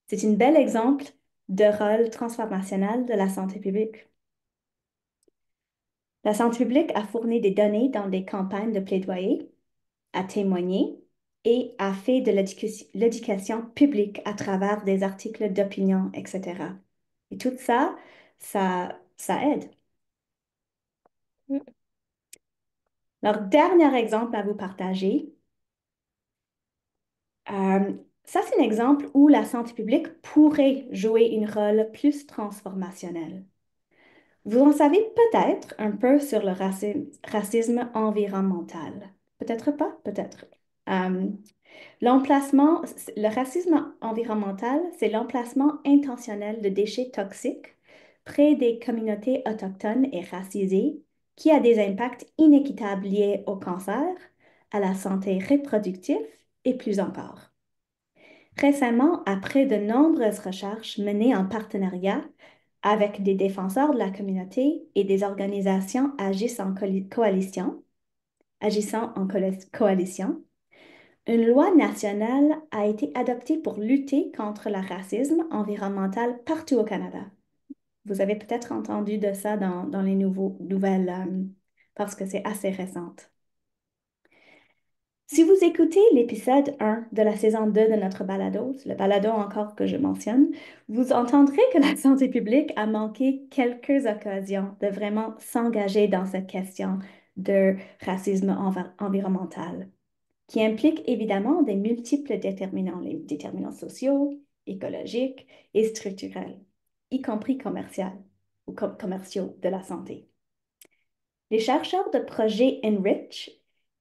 C'est un bel exemple de rôle transformationnel de la santé publique. La santé publique a fourni des données dans des campagnes de plaidoyer, a témoigné et a fait de l'éducation publique à travers des articles d'opinion, etc. Et tout ça, ça aide. Alors, dernier exemple à vous partager. Euh, Ça, c'est un exemple où la santé publique pourrait jouer un rôle plus transformationnel. Vous en savez peut-être un peu sur le racisme environnemental. Peut-être pas, peut-être. Euh, le racisme environnemental, c'est l'emplacement intentionnel de déchets toxiques près des communautés autochtones et racisées qui a des impacts inéquitables liés au cancer, à la santé reproductive et plus encore. Récemment, après de nombreuses recherches menées en partenariat avec des défenseurs de la communauté et des organisations agissant en coalition, une loi nationale a été adoptée pour lutter contre le racisme environnemental partout au Canada. Vous avez peut-être entendu de ça dans les nouvelles parce que c'est assez récente. Si vous écoutez l'épisode 1 de la saison 2 de notre balado, c'est le balado encore que je mentionne, vous entendrez que la santé publique a manqué quelques occasions de vraiment s'engager dans cette question de racisme environnemental, qui implique évidemment des multiples déterminants, les déterminants sociaux, écologiques et structurels, y compris commerciaux de la santé. Les chercheurs de projet Enrich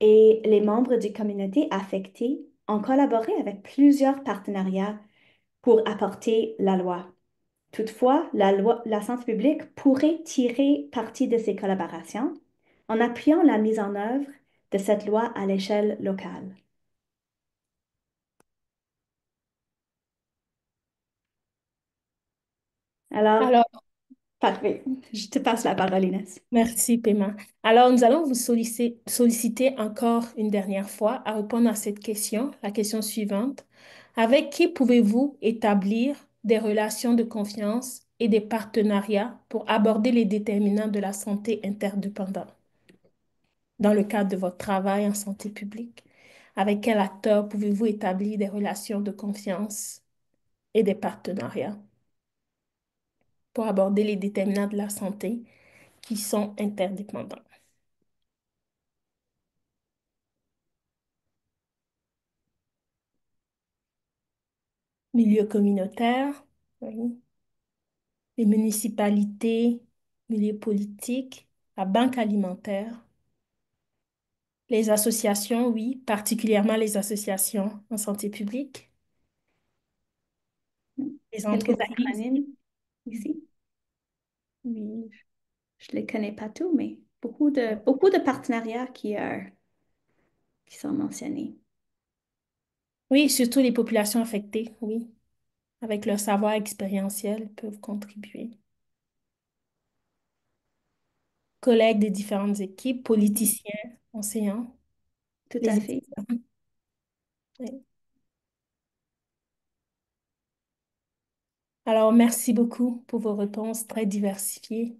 et les membres des communautés affectées ont collaboré avec plusieurs partenariats pour apporter la loi. Toutefois, la santé publique pourrait tirer parti de ces collaborations en appuyant la mise en œuvre de cette loi à l'échelle locale. Alors, Alors, parfait. Je te passe la parole, Inès. merci, Pema. Alors, nous allons vous solliciter encore une dernière fois à répondre à cette question, la question suivante. Avec qui pouvez-vous établir des relations de confiance et des partenariats pour aborder les déterminants de la santé interdépendante dans le cadre de votre travail en santé publique? Avec quel acteur pouvez-vous établir des relations de confiance et des partenariats pour aborder les déterminants de la santé qui sont interdépendants? milieu communautaire, oui. Les municipalités, milieu politique, la banque alimentaire, les associations, oui, particulièrement les associations en santé publique, les Quelques entreprises. acronymes ici. Oui. Je ne les connais pas tous, mais beaucoup de partenariats qui sont mentionnés. Oui, surtout les populations affectées, oui, avec leur savoir expérientiel, peuvent contribuer. Collègues des différentes équipes, politiciens, enseignants, Tout les à fait. étudiants. Oui. Alors, merci beaucoup pour vos réponses très diversifiées.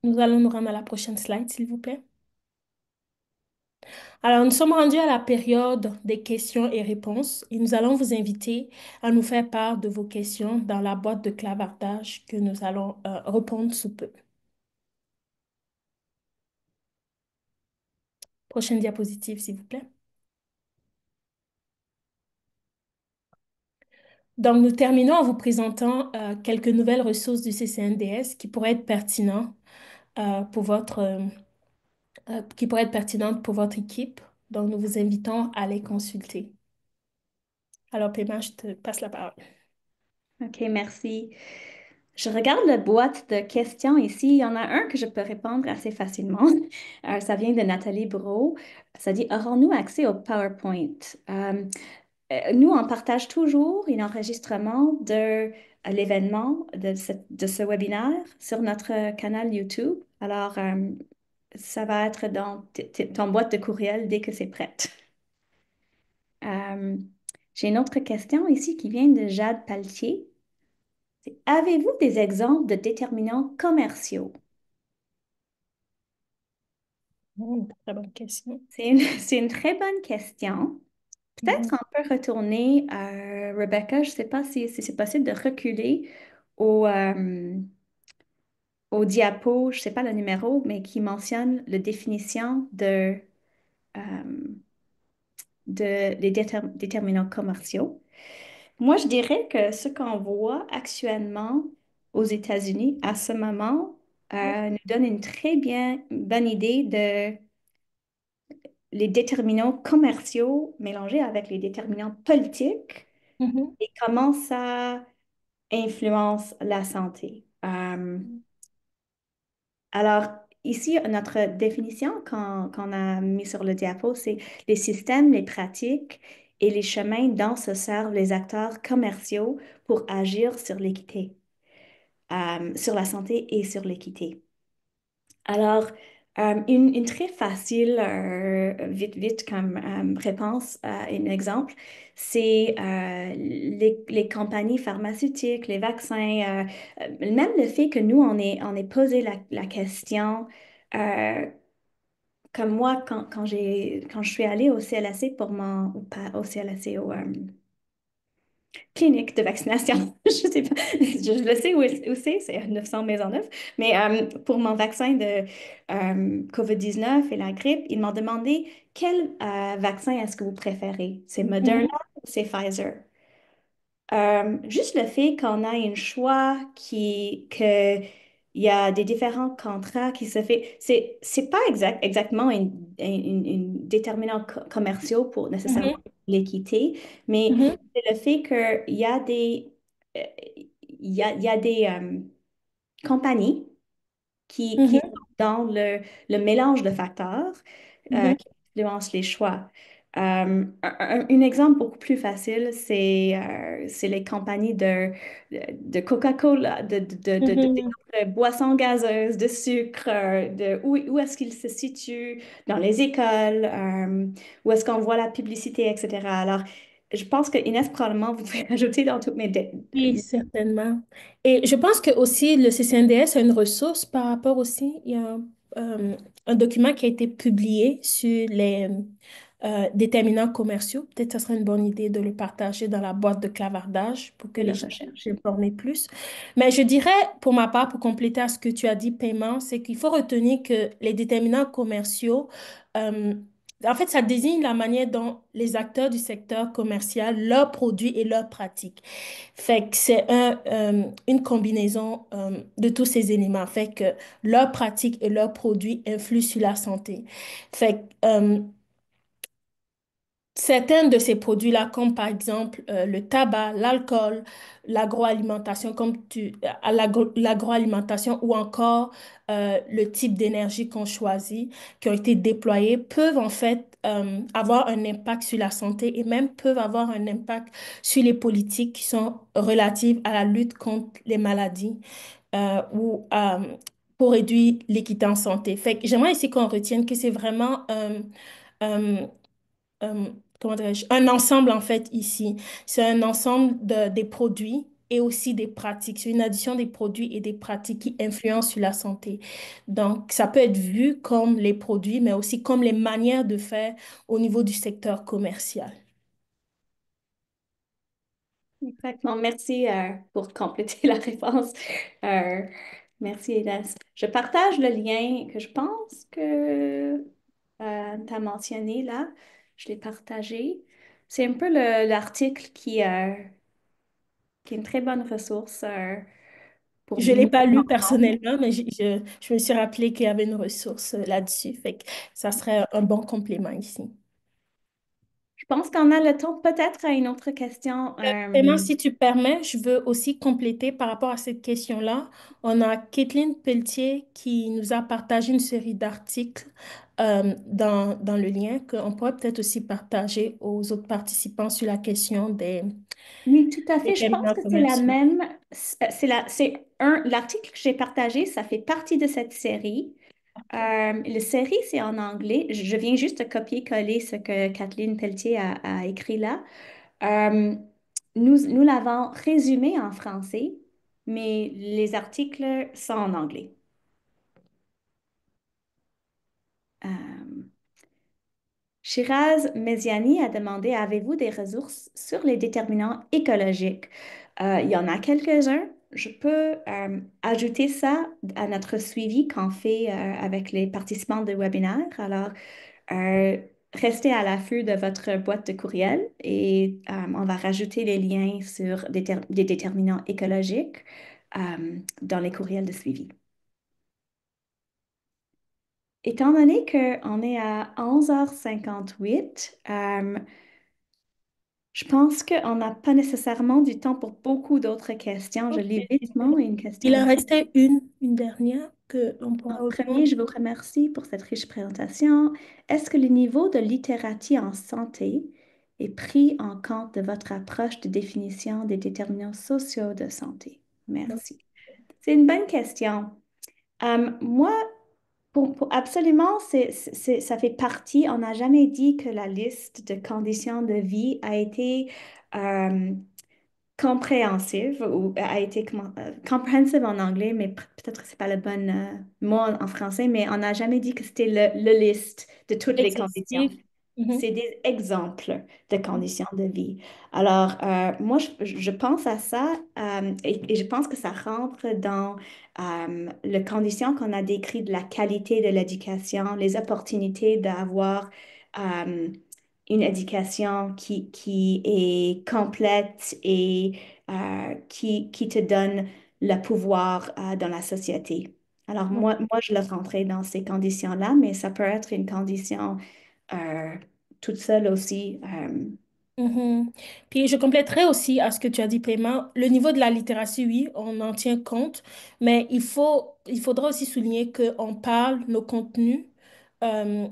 Nous allons nous rendre à la prochaine slide, s'il vous plaît. Alors, nous sommes rendus à la période des questions et réponses et nous allons vous inviter à nous faire part de vos questions dans la boîte de clavardage que nous allons répondre sous peu. Prochaine diapositive, s'il vous plaît. Donc, nous terminons en vous présentant quelques nouvelles ressources du CCNDS qui pourraient être pertinentes pour qui pourraient être pertinentes pour votre équipe. Donc, nous vous invitons à les consulter. Alors, Pema, je te passe la parole. OK, merci. Je regarde la boîte de questions ici. Il y en a un que je peux répondre assez facilement. Ça vient de Nathalie Brault. Ça dit, aurons-nous accès au PowerPoint? Nous, on partage toujours un enregistrement de l'événement, de ce webinaire sur notre canal YouTube. Alors, ça va être dans ton boîte de courriel dès que c'est prêt. Euh, j'ai une autre question ici qui vient de Jade Pelletier. Avez-vous des exemples de déterminants commerciaux? Très bonne question. C'est une très bonne question. Peut-être Mhm. on peut retourner à Rebecca. Je ne sais pas si c'est possible de reculer au, au diapo, je ne sais pas le numéro, mais qui mentionne la définition des déterminants commerciaux. Moi, je dirais que ce qu'on voit actuellement aux États-Unis à ce moment nous donne une très bonne idée de les déterminants commerciaux mélangés avec les déterminants politiques Mhm. et comment ça influence la santé. Alors, ici, notre définition qu'on a mis sur le diapo, c'est les systèmes, les pratiques et les chemins dont se servent les acteurs commerciaux pour agir sur l'équité, sur la santé et sur l'équité. Alors, une très facile, vite comme réponse à un exemple, c'est les compagnies pharmaceutiques, les vaccins, même le fait que nous, on ait posé la question, euh, comme moi, quand je suis allée au CLAC pour ou pas au CLAC, clinique de vaccination. Je sais pas, je le sais où c'est à 900 Maisonneuve. Mais pour mon vaccin de COVID-19 et la grippe, ils m'ont demandé quel vaccin est-ce que vous préférez? C'est Moderna Mhm. ou c'est Pfizer? Juste le fait qu'on a un choix que il y a des différents contrats qui se fait, c'est pas exactement une déterminant commerciaux pour nécessairement Mhm. l'équité, mais Mhm. c'est le fait qu'il y a euh, il y a des compagnies qui Mhm. sont dans le mélange de facteurs Mhm. qui influencent les choix. Un exemple beaucoup plus facile, c'est les compagnies de Coca-Cola, Mhm. de boissons gazeuses, de sucre, où est-ce qu'ils se situent dans les écoles, où est-ce qu'on voit la publicité, etc. Alors, je pense que Inès, probablement, vous pouvez ajouter dans toutes mes... Oui, certainement. Et je pense que aussi le CCNDS a une ressource par rapport aussi, il y a un document qui a été publié sur déterminants commerciaux. Peut-être que ça serait une bonne idée de le partager dans la boîte de clavardage pour que Et les la gens recherche. s'informent plus. Mais je dirais, pour ma part, pour compléter à ce que tu as dit, paiement, c'est qu'il faut retenir que les déterminants commerciaux, euh, en fait, ça désigne la manière dont les acteurs du secteur commercial, leurs produits et leurs pratiques. Fait que c'est une combinaison de tous ces éléments. Fait que leurs pratiques et leurs produits influent sur la santé. Fait que, certains de ces produits-là, comme par exemple le tabac, l'alcool, l'agroalimentation, l'agroalimentation ou encore le type d'énergie qu'on choisit, qui ont été déployés, peuvent en fait avoir un impact sur la santé et même peuvent avoir un impact sur les politiques qui sont relatives à la lutte contre les maladies ou pour réduire l'équité en santé. Fait que j'aimerais ici qu'on retienne que c'est vraiment euh, euh, comment dirais-je, un ensemble en fait ici. C'est un ensemble des produits et aussi des pratiques. C'est une addition des produits et des pratiques qui influencent sur la santé. Donc, ça peut être vu comme les produits, mais aussi comme les manières de faire au niveau du secteur commercial. Exactement. Merci pour compléter la réponse. Euh, merci, Inès. Je partage le lien que je pense que tu as mentionné là. Je l'ai partagé. C'est un peu l'article qui est une très bonne ressource pour Je ne l'ai bien pas lu comprendre. personnellement, mais je me suis rappelé qu'il y avait une ressource là-dessus. Fait que ça serait un bon complément ici. Je pense qu'on a le temps peut-être à une autre question. Vraiment, si tu permets, je veux aussi compléter par rapport à cette question-là. On a Kathleen Pelletier qui nous a partagé une série d'articles dans le lien qu'on pourrait peut-être aussi partager aux autres participants sur la question Oui, tout à des fait. Je pense terminaux que c'est la commerciaux. même. L'article que j'ai partagé, ça fait partie de cette série. Le série, c'est en anglais. Je viens juste de copier-coller ce que Kathleen Pelletier a écrit là. Euh, nous l'avons résumé en français, mais les articles sont en anglais. Euh, Shiraz Meziani a demandé, avez-vous des ressources sur les déterminants écologiques? Il y en a quelques-uns. Je peux ajouter ça à notre suivi qu'on fait avec les participants de webinaire. Alors, euh, restez à l'affût de votre boîte de courriel et on va rajouter les liens sur des déterminants écologiques dans les courriels de suivi. Étant donné qu'on est à 11h58, je pense qu'on n'a pas nécessairement du temps pour beaucoup d'autres questions. Je Ok, lis super. vitement une Il question en ici. restait une dernière que on pourra En répondre. premier, je vous remercie pour cette riche présentation. Est-ce que le niveau de littératie en santé est pris en compte de votre approche de définition des déterminants sociaux de santé? Merci. C'est une bonne question. Moi, absolument, ça fait partie. On n'a jamais dit que la liste de conditions de vie a été euh, compréhensive ou a été comprehensive en anglais, mais peut-être que c'est pas le bon mot en français, mais on n'a jamais dit que c'était le liste de toutes les conditions. Exhaustif. Mhm. C'est des exemples de conditions de vie. Alors, moi, je pense à ça et je pense que ça rentre dans les conditions qu'on a décrites de la qualité de l'éducation, les opportunités d'avoir euh, une éducation qui est complète et qui te donne le pouvoir dans la société. Alors, moi, je le rentrais dans ces conditions-là, mais ça peut être une condition euh, toute seule aussi. Mhm. Puis je compléterai aussi à ce que tu as dit, Paiement. Le niveau de la littératie, oui, on en tient compte, mais il faudra aussi souligner qu'on parle nos contenus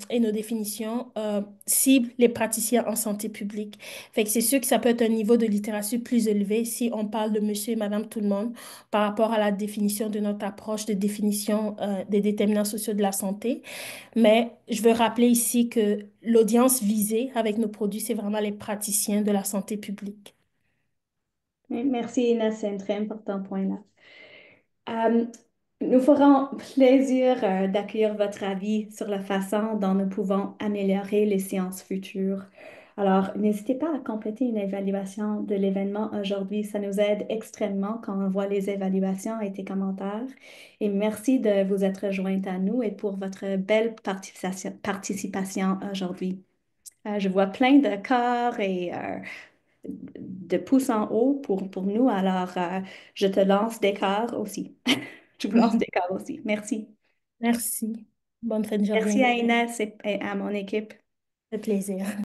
et nos définitions ciblent les praticiens en santé publique. Fait que c'est sûr que ça peut être un niveau de littératie plus élevé si on parle de monsieur et madame tout le monde par rapport à la définition de notre approche de définition des déterminants sociaux de la santé. Mais je veux rappeler ici que l'audience visée avec nos produits, c'est vraiment les praticiens de la santé publique. Merci, Ina, c'est un très important point là. Euh, Nous ferons plaisir d'accueillir votre avis sur la façon dont nous pouvons améliorer les séances futures. Alors, n'hésitez pas à compléter une évaluation de l'événement aujourd'hui. Ça nous aide extrêmement quand on voit les évaluations et tes commentaires. Et merci de vous être jointe à nous et pour votre belle participation aujourd'hui. Je vois plein de corps et de pouces en haut pour nous. Alors, je te lance des corps aussi. Je vous lance des cartes aussi. Merci. Merci. Bonne fin de Merci journée. à Inès et à mon équipe. Le plaisir.